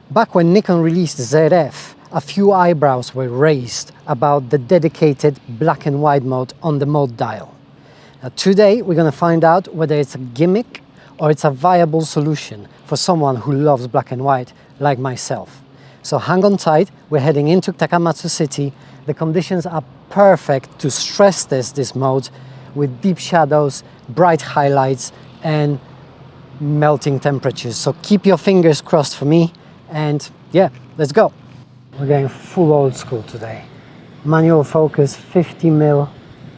Back when Nikon released ZF, a few eyebrows were raised about the dedicated black and white mode on the mode dial. Now, today we're going to find out whether it's a gimmick or it's a viable solution for someone who loves black and white like myself. So hang on tight, we're heading into Takamatsu City. The conditions are perfect to stress test this mode with deep shadows, bright highlights and melting temperatures. So keep your fingers crossed for me and yeah, let's go. We're going full old school today. Manual focus, 50mm,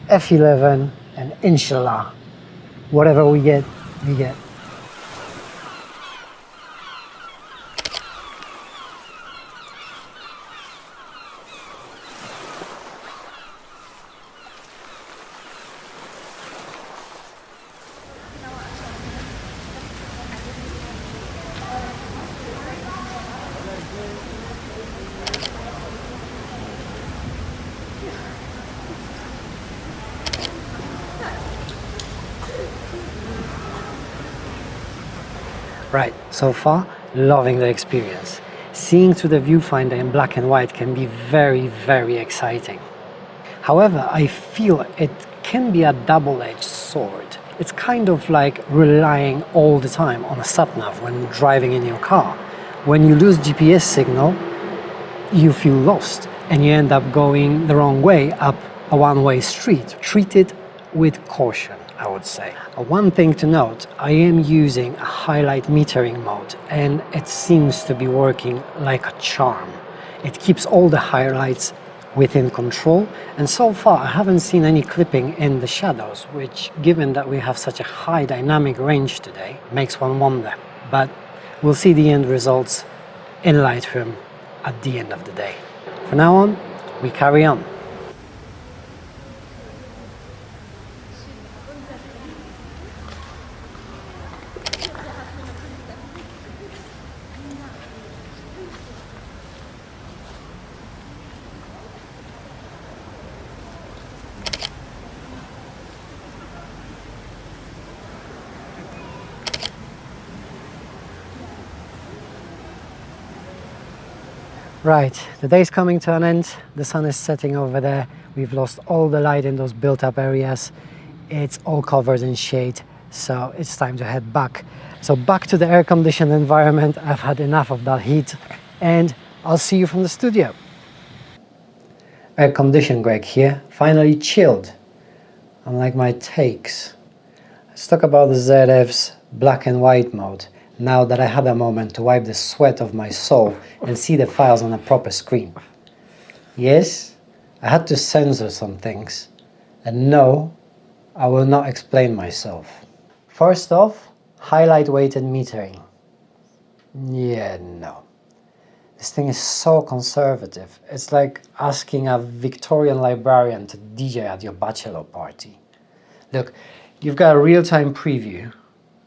f11 and inshallah, whatever we get, we get. Right, so far, loving the experience. Seeing through the viewfinder in black and white can be very, very exciting. However, I feel it can be a double-edged sword. It's kind of like relying all the time on a sat-nav when driving in your car. When you lose GPS signal, you feel lost and you end up going the wrong way up a one-way street. Treat it with caution, I would say. One thing to note, I am using a highlight metering mode and it seems to be working like a charm. It keeps all the highlights within control and so far I haven't seen any clipping in the shadows, which given that we have such a high dynamic range today makes one wonder. But we'll see the end results in Lightroom at the end of the day. From now on, we carry on. Right, the day's coming to an end, the sun is setting over there, we've lost all the light in those built up areas, it's all covered in shade, so it's time to head back. So back to the air-conditioned environment, I've had enough of that heat, and I'll see you from the studio. Air-conditioned Greg here, finally chilled, unlike my takes. Let's talk about the ZF's black and white mode. Now that I had a moment to wipe the sweat of my soul and see the files on a proper screen. Yes, I had to censor some things. And no, I will not explain myself. First off, highlight weighted metering. Yeah, no. This thing is so conservative. It's like asking a Victorian librarian to DJ at your bachelor party. Look, you've got a real-time preview.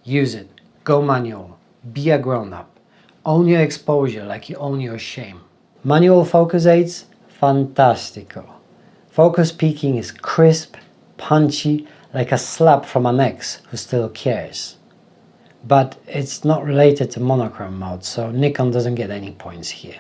Use it. Go manual. Be a grown-up. Own your exposure like you own your shame. Manual focus aids? Fantastico. Focus peaking is crisp, punchy, like a slap from an ex who still cares. But it's not related to monochrome mode, so Nikon doesn't get any points here.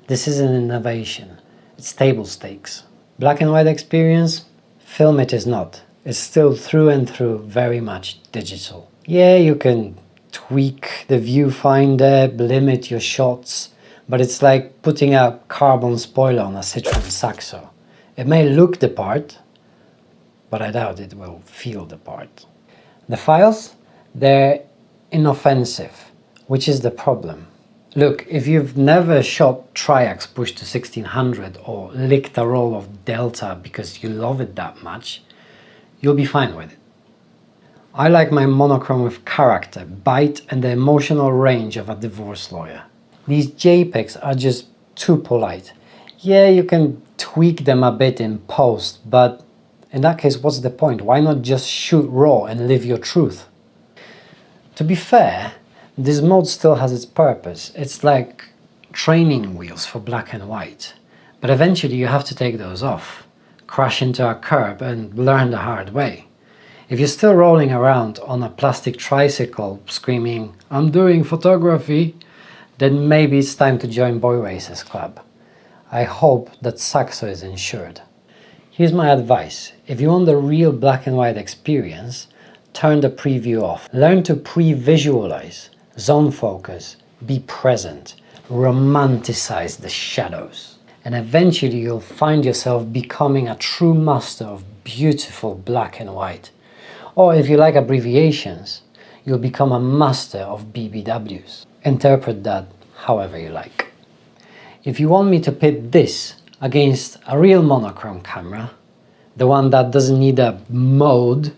This is an innovation. It's table stakes. Black and white experience? Film it is not. It's still through and through very much digital. Yeah, you can tweak the viewfinder, limit your shots, but it's like putting a carbon spoiler on a Citroen Saxo. It may look the part, but I doubt it will feel the part. The files, they're inoffensive, which is the problem. Look, if you've never shot triax pushed to 1600 or licked a roll of Delta because you love it that much, you'll be fine with it. I like my monochrome with character, bite and the emotional range of a divorce lawyer. These JPEGs are just too polite. Yeah, you can tweak them a bit in post, but in that case, what's the point? Why not just shoot raw and live your truth? To be fair, this mode still has its purpose. It's like training wheels for black and white. But eventually you have to take those off, crash into a curb and learn the hard way. If you're still rolling around on a plastic tricycle screaming, "I'm doing photography," then maybe it's time to join Boy Racers Club. I hope that Saxo is insured. Here's my advice. If you want the real black and white experience, turn the preview off. Learn to pre-visualize, zone focus, be present, romanticize the shadows. And eventually you'll find yourself becoming a true master of beautiful black and white. Or if you like abbreviations, you'll become a master of BBWs. Interpret that however you like. If you want me to pit this against a real monochrome camera, the one that doesn't need a mode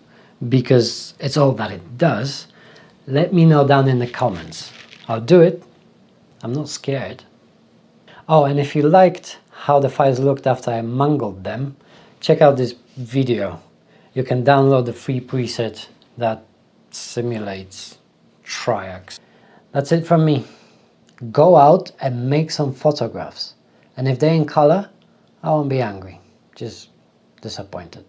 because it's all that it does, let me know down in the comments. I'll do it. I'm not scared. Oh, and if you liked how the files looked after I mangled them, check out this video. You can download the free preset that simulates triax. That's it from me. Go out and make some photographs. And if they're in color, I won't be angry, just disappointed.